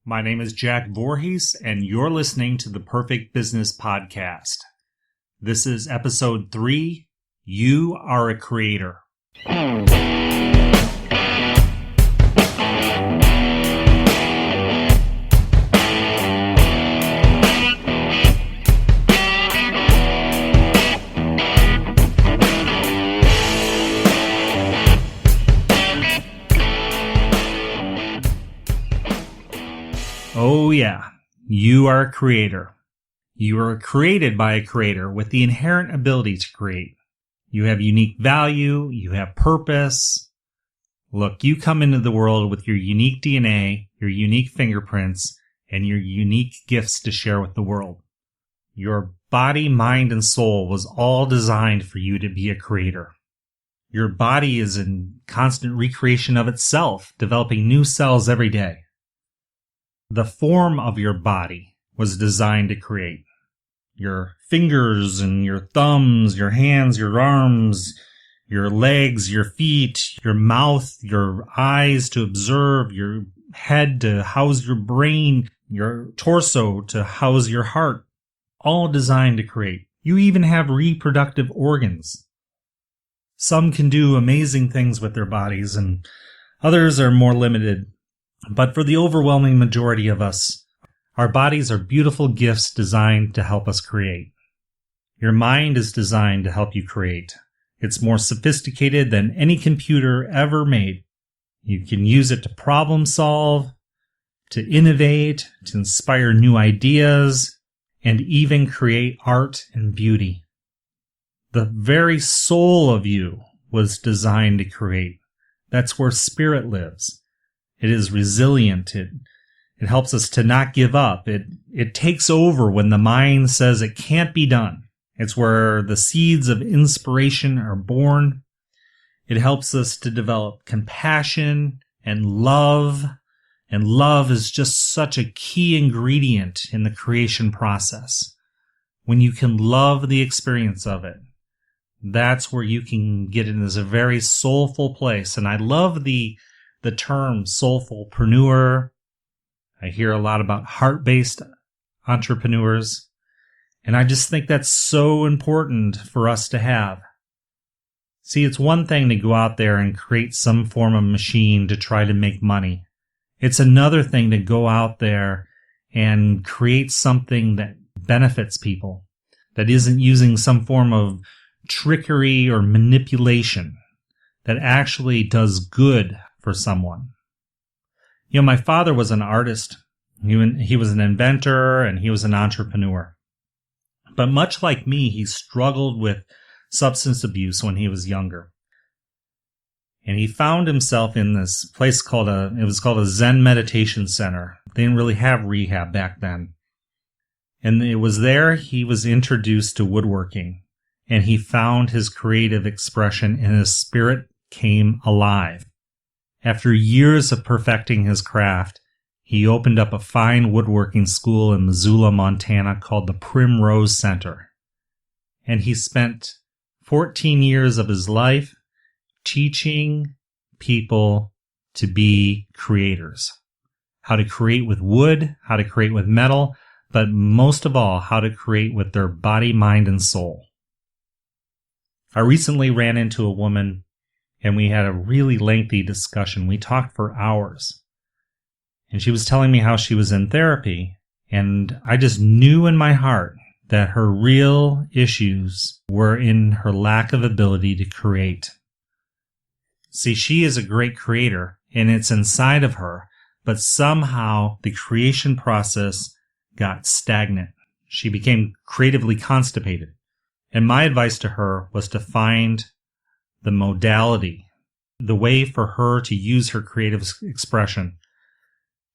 My name is Jack Voorhees, and you're listening to the Perfect Business Podcast. This is episode 3, You Are a Creator. Oh yeah, you are a creator. You are created by a creator with the inherent ability to create. You have unique value, you have purpose. Look, you come into the world with your unique DNA, your unique fingerprints, and your unique gifts to share with the world. Your body, mind, and soul was all designed for you to be a creator. Your body is in constant recreation of itself, developing new cells every day. The form of your body was designed to create. Your fingers and your thumbs, your hands, your arms, your legs, your feet, your mouth, your eyes to observe, your head to house your brain, your torso to house your heart, all designed to create. You even have reproductive organs. Some can do amazing things with their bodies and others are more limited. But for the overwhelming majority of us, our bodies are beautiful gifts designed to help us create. Your mind is designed to help you create. It's more sophisticated than any computer ever made. You can use it to problem solve, to innovate, to inspire new ideas, and even create art and beauty. The very soul of you was designed to create. That's where spirit lives. It is resilient. It helps us to not give up. It takes over when the mind says it can't be done. It's where the seeds of inspiration are born. It helps us to develop compassion and love. And love is just such a key ingredient in the creation process. When you can love the experience of it, that's where you can get in this very soulful place. And I love the term soulfulpreneur. I hear a lot about heart-based entrepreneurs, and I just think that's so important for us to have. See, it's one thing to go out there and create some form of machine to try to make money. It's another thing to go out there and create something that benefits people, that isn't using some form of trickery or manipulation, that actually does good for someone. You know, my father was an artist. He was an inventor and he was an entrepreneur. But much like me, he struggled with substance abuse when he was younger. And he found himself in this place called a Zen meditation center. They didn't really have rehab back then. And it was there he was introduced to woodworking. And he found his creative expression and his spirit came alive. After years of perfecting his craft, he opened up a fine woodworking school in Missoula, Montana called the Primrose Center. And he spent 14 years of his life teaching people to be creators. How to create with wood, how to create with metal, but most of all, how to create with their body, mind, and soul. I recently ran into a woman and we had a really lengthy discussion. We talked for hours. And she was telling me how she was in therapy. And I just knew in my heart that her real issues were in her lack of ability to create. See, she is a great creator, and it's inside of her. But somehow the creation process got stagnant. She became creatively constipated. And my advice to her was to find the modality, the way for her to use her creative expression,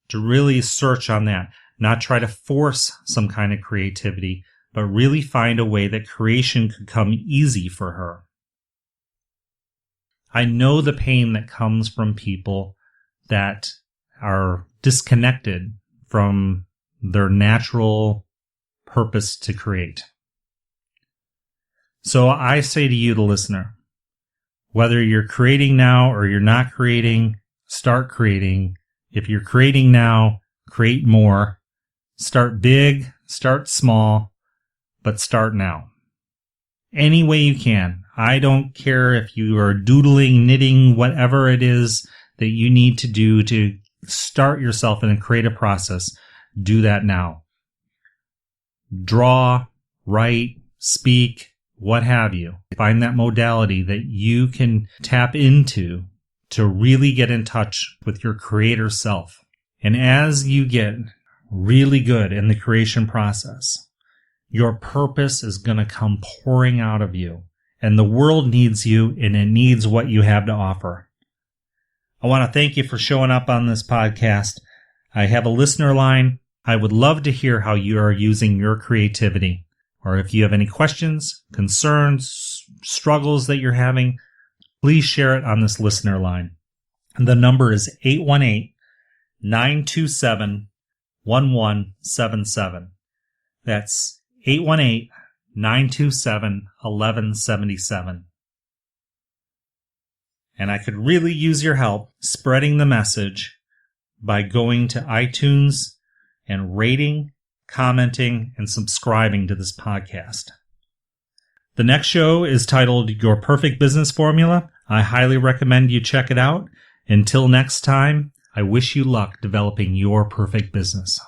to really search on that, not try to force some kind of creativity, but really find a way that creation could come easy for her. I know the pain that comes from people that are disconnected from their natural purpose to create. So I say to you, the listener, whether you're creating now or you're not creating, start creating. If you're creating now, create more. Start big, start small, but start now. Any way you can. I don't care if you are doodling, knitting, whatever it is that you need to do to start yourself in a creative process. Do that now. Draw, write, speak, what have you. Find that modality that you can tap into to really get in touch with your creator self. And as you get really good in the creation process, your purpose is going to come pouring out of you. And the world needs you, and it needs what you have to offer. I want to thank you for showing up on this podcast. I have a listener line. I would love to hear how you are using your creativity. Or if you have any questions, concerns, struggles that you're having, please share it on this listener line. And the number is 818-927-1177. That's 818-927-1177. And I could really use your help spreading the message by going to iTunes and rating, commenting, and subscribing to this podcast. The next show is titled Your Perfect Business Formula. I highly recommend you check it out. Until next time, I wish you luck developing your perfect business.